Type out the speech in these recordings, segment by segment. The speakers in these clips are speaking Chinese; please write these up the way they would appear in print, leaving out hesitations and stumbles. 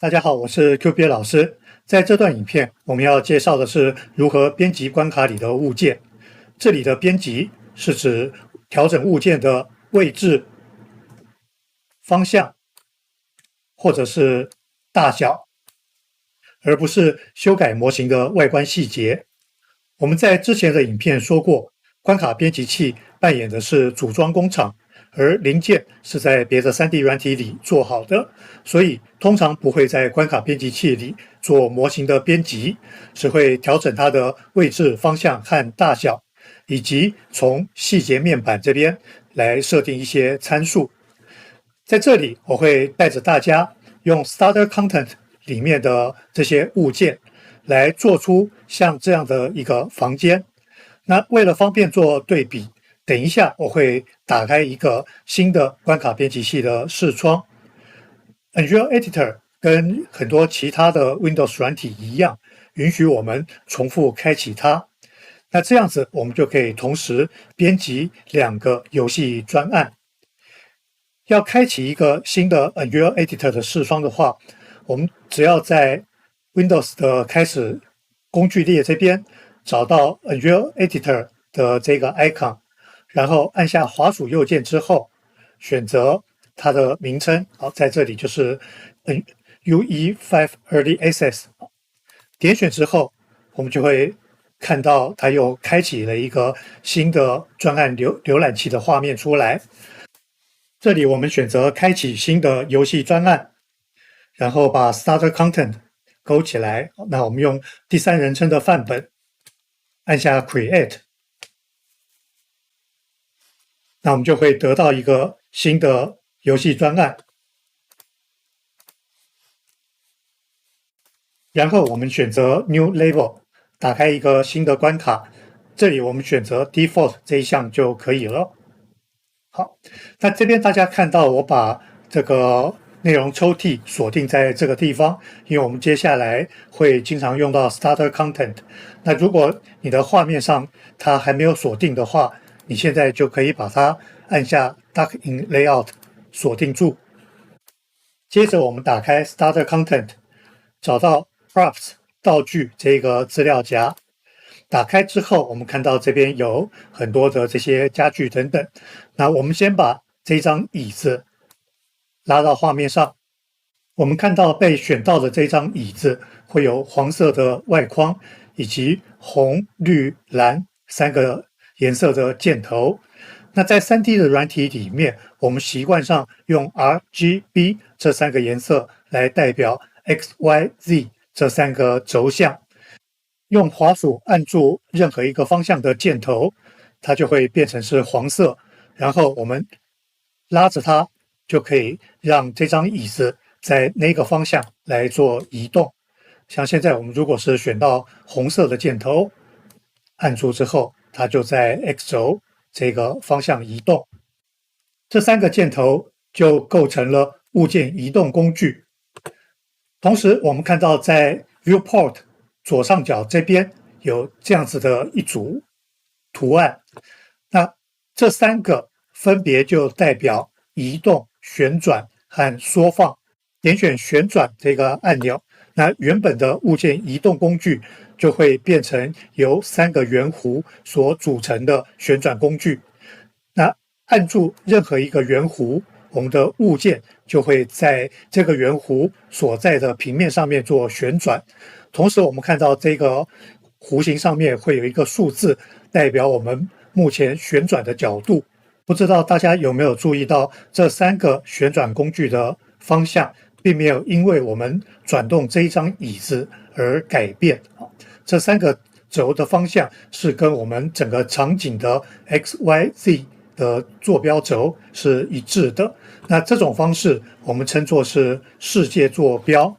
大家好，我是 QB 老师。在这段影片，我们要介绍的是如何编辑关卡里的物件。这里的编辑是指调整物件的位置、方向或者是大小，而不是修改模型的外观细节。我们在之前的影片说过，关卡编辑器扮演的是组装工厂，而零件是在别的 3D 软体里做好的，所以通常不会在关卡编辑器里做模型的编辑，只会调整它的位置、方向和大小，以及从细节面板这边来设定一些参数。在这里，我会带着大家用 Starter Content 里面的这些物件来做出像这样的一个房间。那为了方便做对比，等一下我会打开一个新的关卡编辑器的视窗。Unreal Editor 跟很多其他的 Windows 软体一样，允许我们重复开启它。那这样子，我们就可以同时编辑2个游戏专案。要开启一个新的 Unreal Editor 的视窗的话，我们只要在 Windows 的开始工具列这边找到 Unreal Editor 的这个 icon， 然后按下滑鼠右键之后，选择它的名称，好，在这里就是 UE5 Early Access。点选之后，我们就会看到它又开启了一个新的专案浏览器的画面出来。这里我们选择开启新的游戏专案，然后把 Starter Content 勾起来。那我们用第三人称的范本，按下 Create， 那我们就会得到一个新的游戏专案。然后我们选择 New Level， 打开一个新的关卡。这里我们选择 Default 这一项就可以了。好，那这边大家看到我把这个内容抽屉锁定在这个地方，因为我们接下来会经常用到 Starter Content。那如果你的画面上它还没有锁定的话，你现在就可以把它按下 Duck in Layout 锁定住。接着我们打开 Starter Content， 找到 Props 道具这个资料夹。打开之后，我们看到这边有很多的这些家具等等。那我们先把这张椅子拉到画面上。我们看到被选到的这张椅子会有黄色的外框，以及红、绿、蓝3个颜色的箭头。那在 3D 的软体里面，我们习惯上用 RGB 这3个颜色来代表 XYZ 这3个轴向。用滑鼠按住任何一个方向的箭头，它就会变成是黄色，然后我们拉着它，就可以让这张椅子在那个方向来做移动。像现在我们如果是选到红色的箭头，按住之后，它就在 X 轴这个方向移动。这3个箭头就构成了物件移动工具。同时，我们看到在 Viewport左上角这边有这样子的一组图案，那这3个分别就代表移动、旋转和缩放。点选旋转这个按钮，那原本的物件移动工具就会变成由3个圆弧所组成的旋转工具。那按住任何一个圆弧，我们的物件就会在这个圆弧所在的平面上面做旋转。同时，我们看到这个弧形上面会有一个数字，代表我们目前旋转的角度。不知道大家有没有注意到，这3个旋转工具的方向并没有因为我们转动这一张椅子而改变。这3个轴的方向是跟我们整个场景的 XYZ 的坐标轴是一致的。那这种方式我们称作是世界坐标。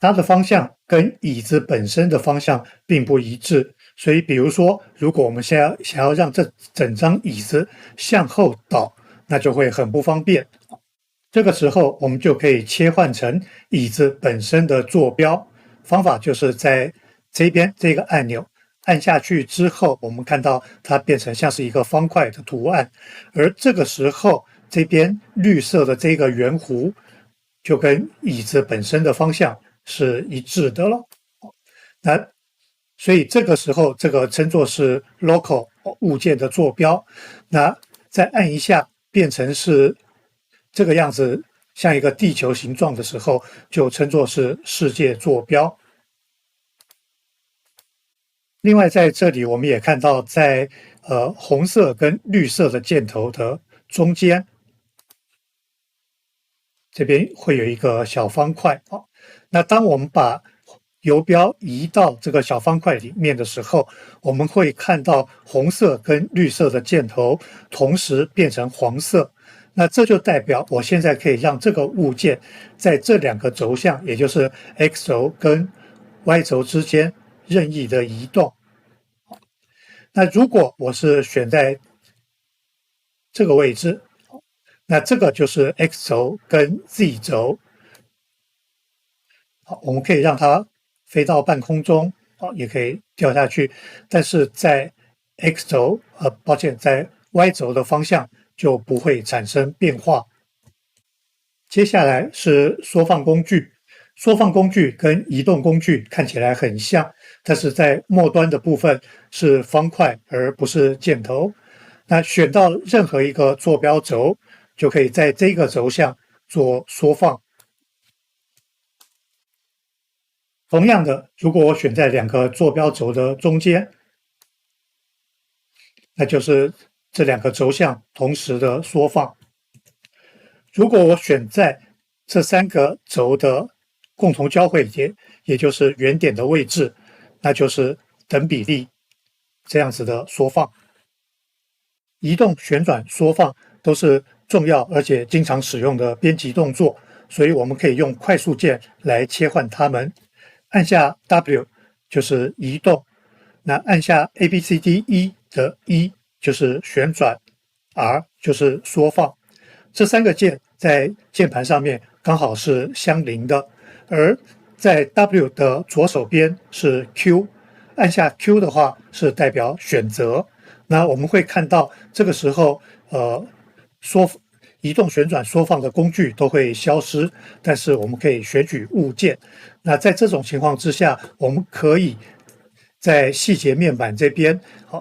它的方向跟椅子本身的方向并不一致，所以比如说，如果我们想要让这整张椅子向后倒，那就会很不方便。这个时候，我们就可以切换成椅子本身的坐标。方法就是在这边这个按钮按下去之后，我们看到它变成像是一个方块的图案，而这个时候这边绿色的这个圆弧就跟椅子本身的方向是一致的了。那所以这个时候，这个称作是 local 物件的坐标。那再按一下，变成是这个样子，像一个地球形状的时候，就称作是世界坐标。另外，在这里我们也看到在，红色跟绿色的箭头的中间，这边会有一个小方块啊。那当我们把游标移到这个小方块里面的时候，我们会看到红色跟绿色的箭头同时变成黄色。那这就代表我现在可以让这个物件在这两个轴向，也就是 X 轴跟 Y 轴之间任意的移动。那如果我是选在这个位置，那这个就是 X 轴跟 Z 轴。好，我们可以让它飞到半空中，也可以掉下去，但是在 X 轴，抱歉，在 Y 轴的方向就不会产生变化。接下来是缩放工具，缩放工具跟移动工具看起来很像，但是在末端的部分是方块而不是箭头。那选到任何一个坐标轴，就可以在这个轴向做缩放。同样的，如果我选在两个坐标轴的中间，那就是这两个轴向同时的缩放。如果我选在这三个轴的共同交汇点，也就是原点的位置，那就是等比例这样子的缩放。移动、旋转、缩放都是重要而且经常使用的编辑动作，所以我们可以用快速键来切换它们。按下 W 就是移动，那按下 ABCDE 的 E 就是旋转 ，R 就是缩放。这三个键在键盘上面刚好是相邻的，而在 W 的左手边是 Q， 按下 Q 的话是代表选择。那我们会看到这个时候，移动、旋转、缩放的工具都会消失，但是我们可以选取物件。那在这种情况之下，我们可以在细节面板这边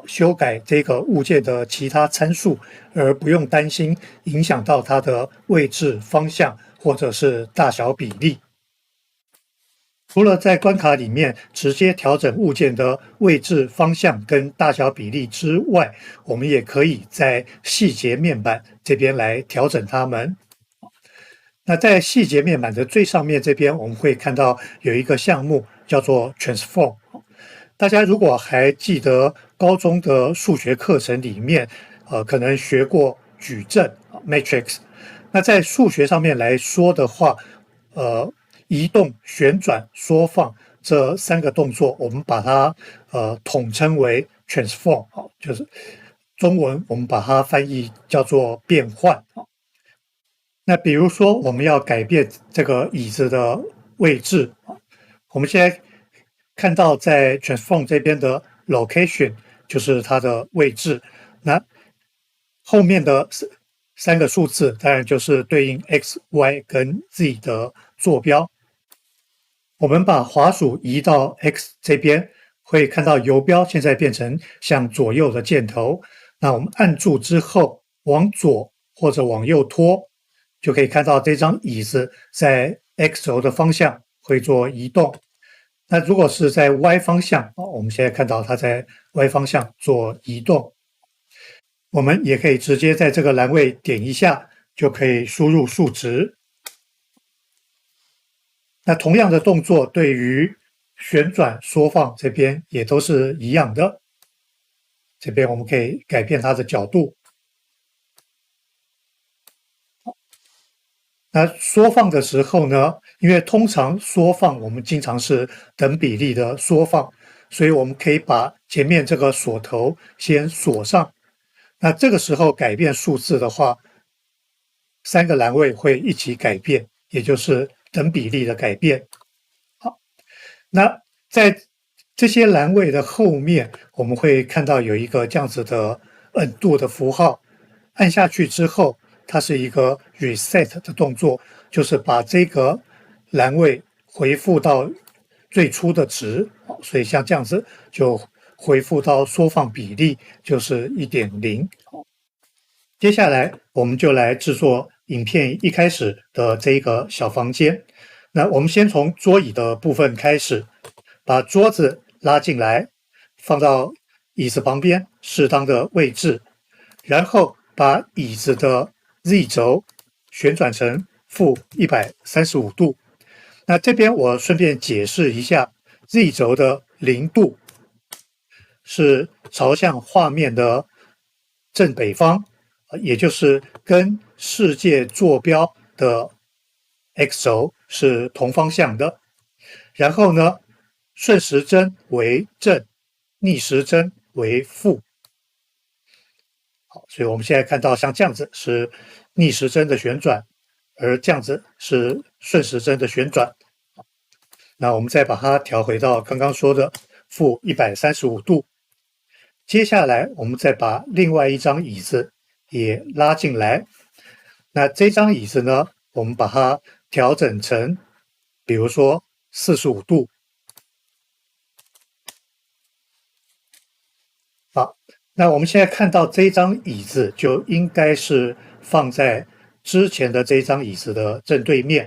修改这个物件的其他参数，而不用担心影响到它的位置、方向或者是大小比例。除了在关卡里面直接调整物件的位置、方向跟大小比例之外，我们也可以在细节面板这边来调整它们。那在细节面板的最上面这边，我们会看到有一个项目叫做 Transform。大家如果还记得高中的数学课程里面，可能学过矩阵 Matrix。那在数学上面来说的话，移动、旋转、缩放这三个动作，我们把它统称为 transform， 就是中文我们把它翻译叫做变换。那比如说我们要改变这个椅子的位置，我们现在看到在 transform 这边的 location 就是它的位置，那后面的三个数字当然就是对应 x、y 跟 z 的坐标。我们把滑鼠移到 X 这边，会看到游标现在变成向左右的箭头。那我们按住之后，往左或者往右拖，就可以看到这张椅子在 X 轴的方向会做移动。那如果是在 Y 方向，我们现在看到它在 Y 方向做移动。我们也可以直接在这个栏位点一下，就可以输入数值。那同样的动作对于旋转、缩放这边也都是一样的。这边我们可以改变它的角度。那缩放的时候呢，因为通常缩放我们经常是等比例的缩放，所以我们可以把前面这个锁头先锁上。那这个时候改变数字的话，三个栏位会一起改变，也就是等比例的改变。好，那在这些栏位的后面，我们会看到有一个这样子的度的符号，按下去之后，它是一个 reset 的动作，就是把这个栏位回复到最初的值，所以像这样子就回复到缩放比例就是1.0。接下来我们就来制作影片一开始的这一个小房间。那我们先从桌椅的部分开始，把桌子拉进来，放到椅子旁边适当的位置，然后把椅子的 Z 轴旋转成-135度。那这边我顺便解释一下 ，Z 轴的0度是朝向画面的正北方，也就是跟世界坐标的 X 轴是同方向的。然后呢，顺时针为正，逆时针为负。好，所以我们现在看到像这样子是逆时针的旋转，而这样子是顺时针的旋转。那我们再把它调回到刚刚说的-135度。接下来我们再把另外一张椅子也拉进来。那这张椅子呢，我们把它调整成，比如说45度。好，那我们现在看到这张椅子就应该是放在之前的这张椅子的正对面。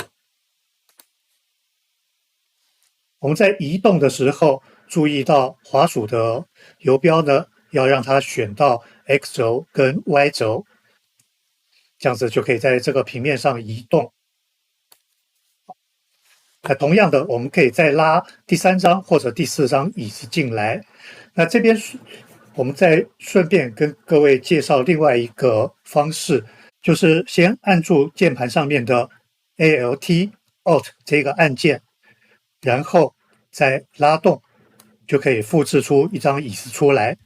我们在移动的时候，注意到滑鼠的游标呢，要让它选到 X 轴跟 Y 轴，这样子就可以在这个平面上移动。那同样的，我们可以再拉第3张或者第4张椅子进来。那这边我们再顺便跟各位介绍另外一个方式，就是先按住键盘上面的 Alt 这个按键，然后再拉动，就可以复制出一张椅子出来。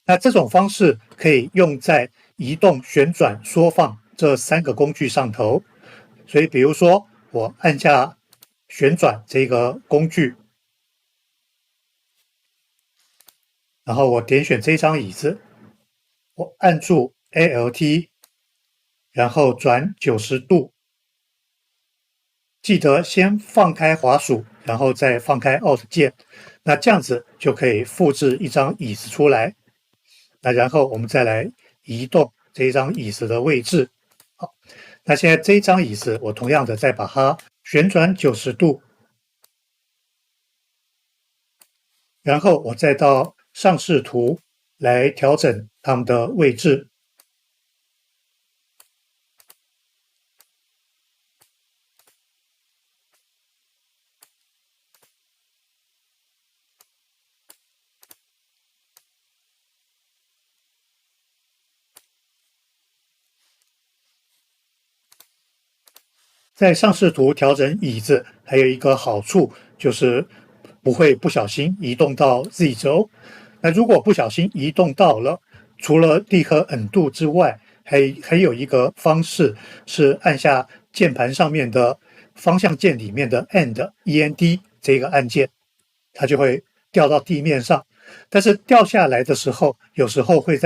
那这种方式可以用在移动、旋转、缩放这3个工具上头。所以比如说我按下旋转这个工具，然后我点选这张椅子，我按住 Alt， 然后转90度。记得先放开滑鼠，然后再放开 Alt 键，那这样子就可以复制一张椅子出来。那然后我们再来移动这一张椅子的位置。好，那现在这一张椅子，我同样的再把它旋转90度，然后我再到上视图来调整它们的位置。在上视图调整椅子还有一个好处，就是不会不小心移动到 Z 轴。那如果不小心移动到了，除了立刻undo之外，还有一个方式是按下键盘上面的方向键里面的 END 这个按键，它就会掉到地面上。但是掉下来的时候，有时候会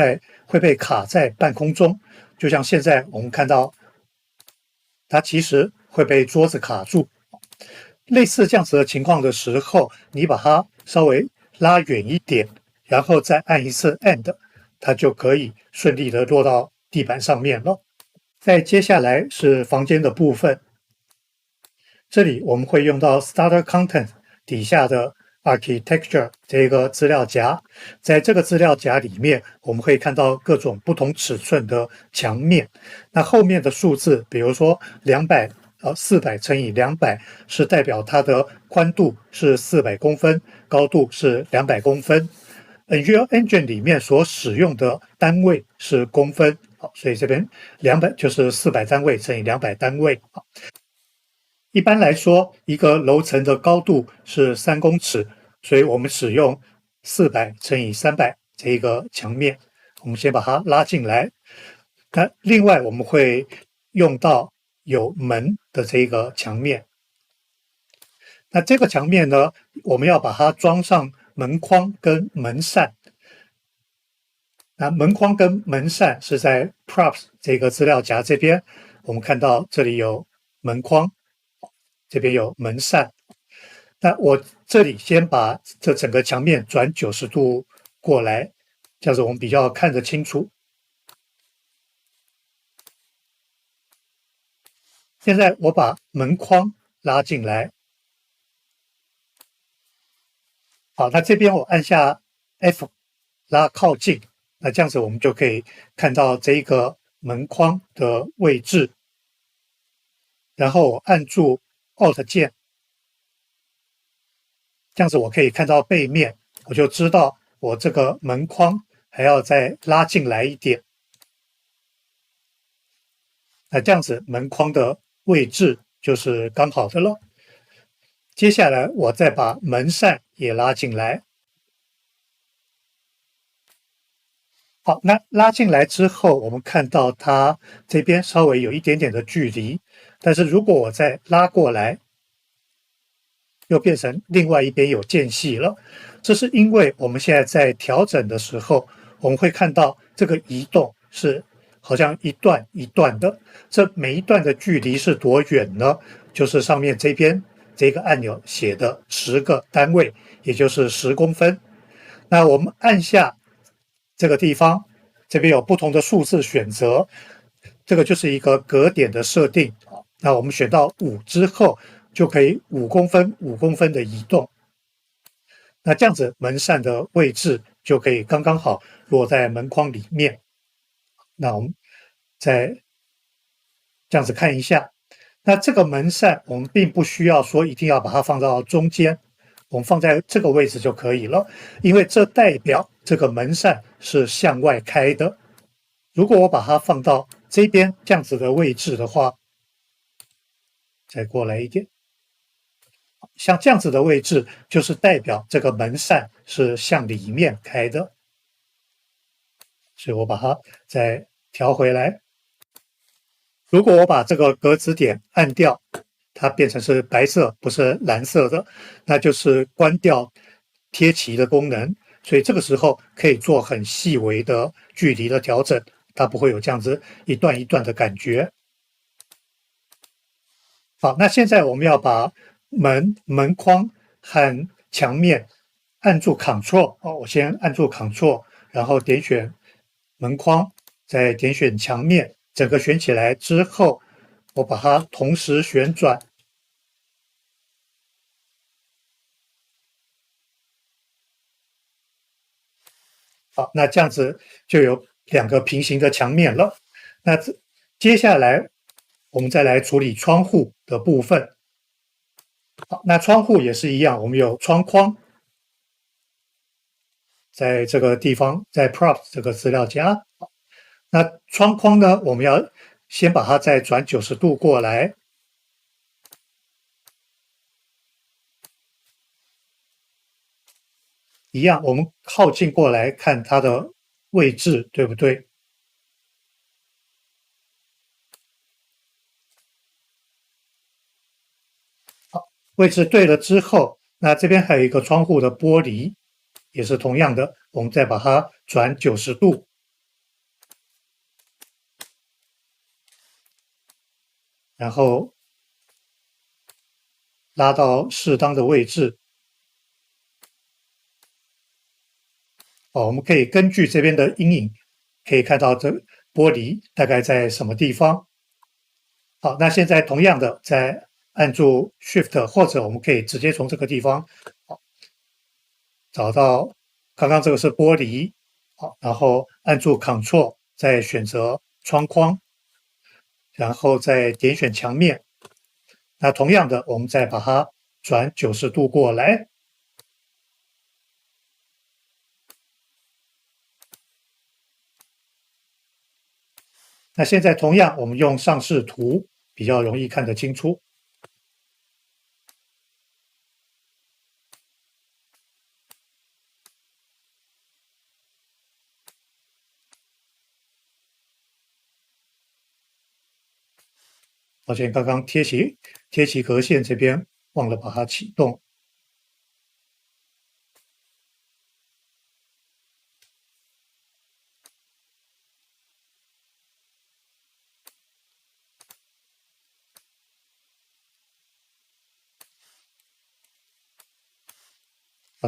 被卡在半空中，就像现在我们看到，它其实会被桌子卡住。类似这样子的情况的时候，你把它稍微拉远一点，然后再按一次 End， 它就可以顺利的落到地板上面了。再接下来是房间的部分，这里我们会用到 Starter Content 底下的 Architecture 这个资料夹。在这个资料夹里面，我们会看到各种不同尺寸的墙面。那后面的数字，比如说400乘以200是代表它的宽度是400公分，高度是200公分。Unreal Engine 里面所使用的单位是公分，好，所以这边200就是400单位乘以200单位。一般来说，一个楼层的高度是3公尺，所以我们使用400乘以300这一个墙面。我们先把它拉进来。那另外我们会用到有门的这个墙面。那这个墙面呢，我们要把它装上门框跟门扇。那门框跟门扇是在 Props 这个资料夹这边，我们看到这里有门框，这边有门扇。那我这里先把这整个墙面转90度过来，这样子我们比较看得清楚。现在我把门框拉进来，好，那这边我按下 F 拉靠近，那这样子我们就可以看到这一个门框的位置。然后我按住 Alt 键，这样子我可以看到背面，我就知道我这个门框还要再拉进来一点。那这样子门框的位置就是刚好的了。接下来我再把门扇也拉进来。好，那拉进来之后，我们看到它这边稍微有一点点的距离，但是如果我再拉过来，又变成另外一边有间隙了。这是因为我们现在在调整的时候，我们会看到这个移动是好像一段一段的，这每一段的距离是多远呢？就是上面这边这个按钮写的10个单位，也就是10公分。那我们按下这个地方，这边有不同的数字选择，这个就是一个格点的设定。那我们选到5之后，就可以5公分、5公分的移动。那这样子门扇的位置就可以刚刚好落在门框里面。那我们再这样子看一下，那这个门扇我们并不需要说一定要把它放到中间，我们放在这个位置就可以了，因为这代表这个门扇是向外开的。如果我把它放到这边这样子的位置的话，再过来一点，像这样子的位置，就是代表这个门扇是向里面开的。所以我把它再调回来。如果我把这个格子点按掉，它变成是白色，不是蓝色的，那就是关掉贴齐的功能。所以这个时候可以做很细微的距离的调整，它不会有这样子一段一段的感觉。好，那现在我们要把门框和墙面按住 Ctrl 哦，我先按住 Ctrl，然后点选门框，再点选墙面，整个选起来之后，我把它同时旋转。好，那这样子就有2个平行的墙面了。那接下来我们再来处理窗户的部分。好，那窗户也是一样，我们有窗框，在这个地方，在 Props 这个资料夹。那窗框呢，我们要先把它再转90度过来。一样，我们靠近过来看它的位置，对不对？好，位置对了之后，那这边还有一个窗户的玻璃，也是同样的，我们再把它转90度，然后拉到适当的位置。哦，我们可以根据这边的阴影，可以看到这玻璃大概在什么地方。好，那现在同样的，再按住 Shift，或者我们可以直接从这个地方，好，找到刚刚这个是玻璃，好，然后按住 Ctrl，再选择窗框，然后再点选墙面。那同样的，我们再把它转90度过来。那现在同样，我们用上视图比较容易看得清楚。抱歉，刚刚贴齐格线这边忘了把它启动。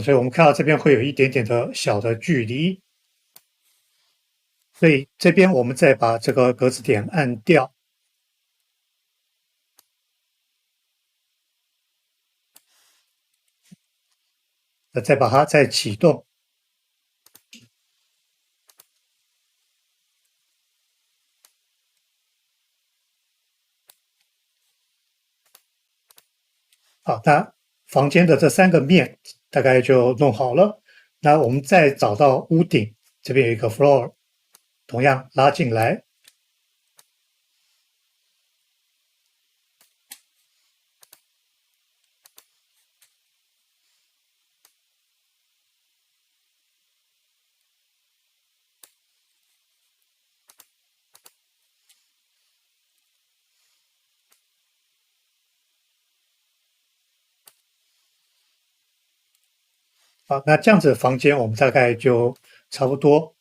所以我们看到这边会有一点点的小的距离，所以这边我们再把这个格子点按掉，再把它再启动。好，那房间的这3个面大概就弄好了。那我们再找到屋顶，这边有一个 floor， 同样拉进来。好，那这样子房间我们大概就差不多。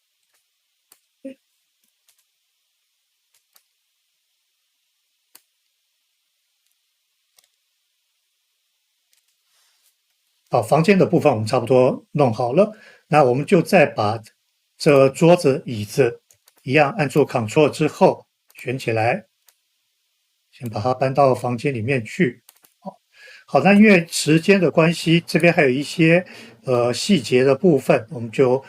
好，房间的部分我们差不多弄好了，那我们就再把这桌子、椅子一样按住 Ctrl 之后选起来，先把它搬到房间里面去。好，那因为时间的关系，这边还有一些细节的部分，我们就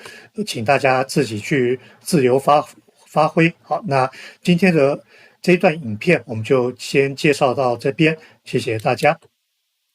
请大家自己去自由发挥。好，那今天的这一段影片我们就先介绍到这边，谢谢大家。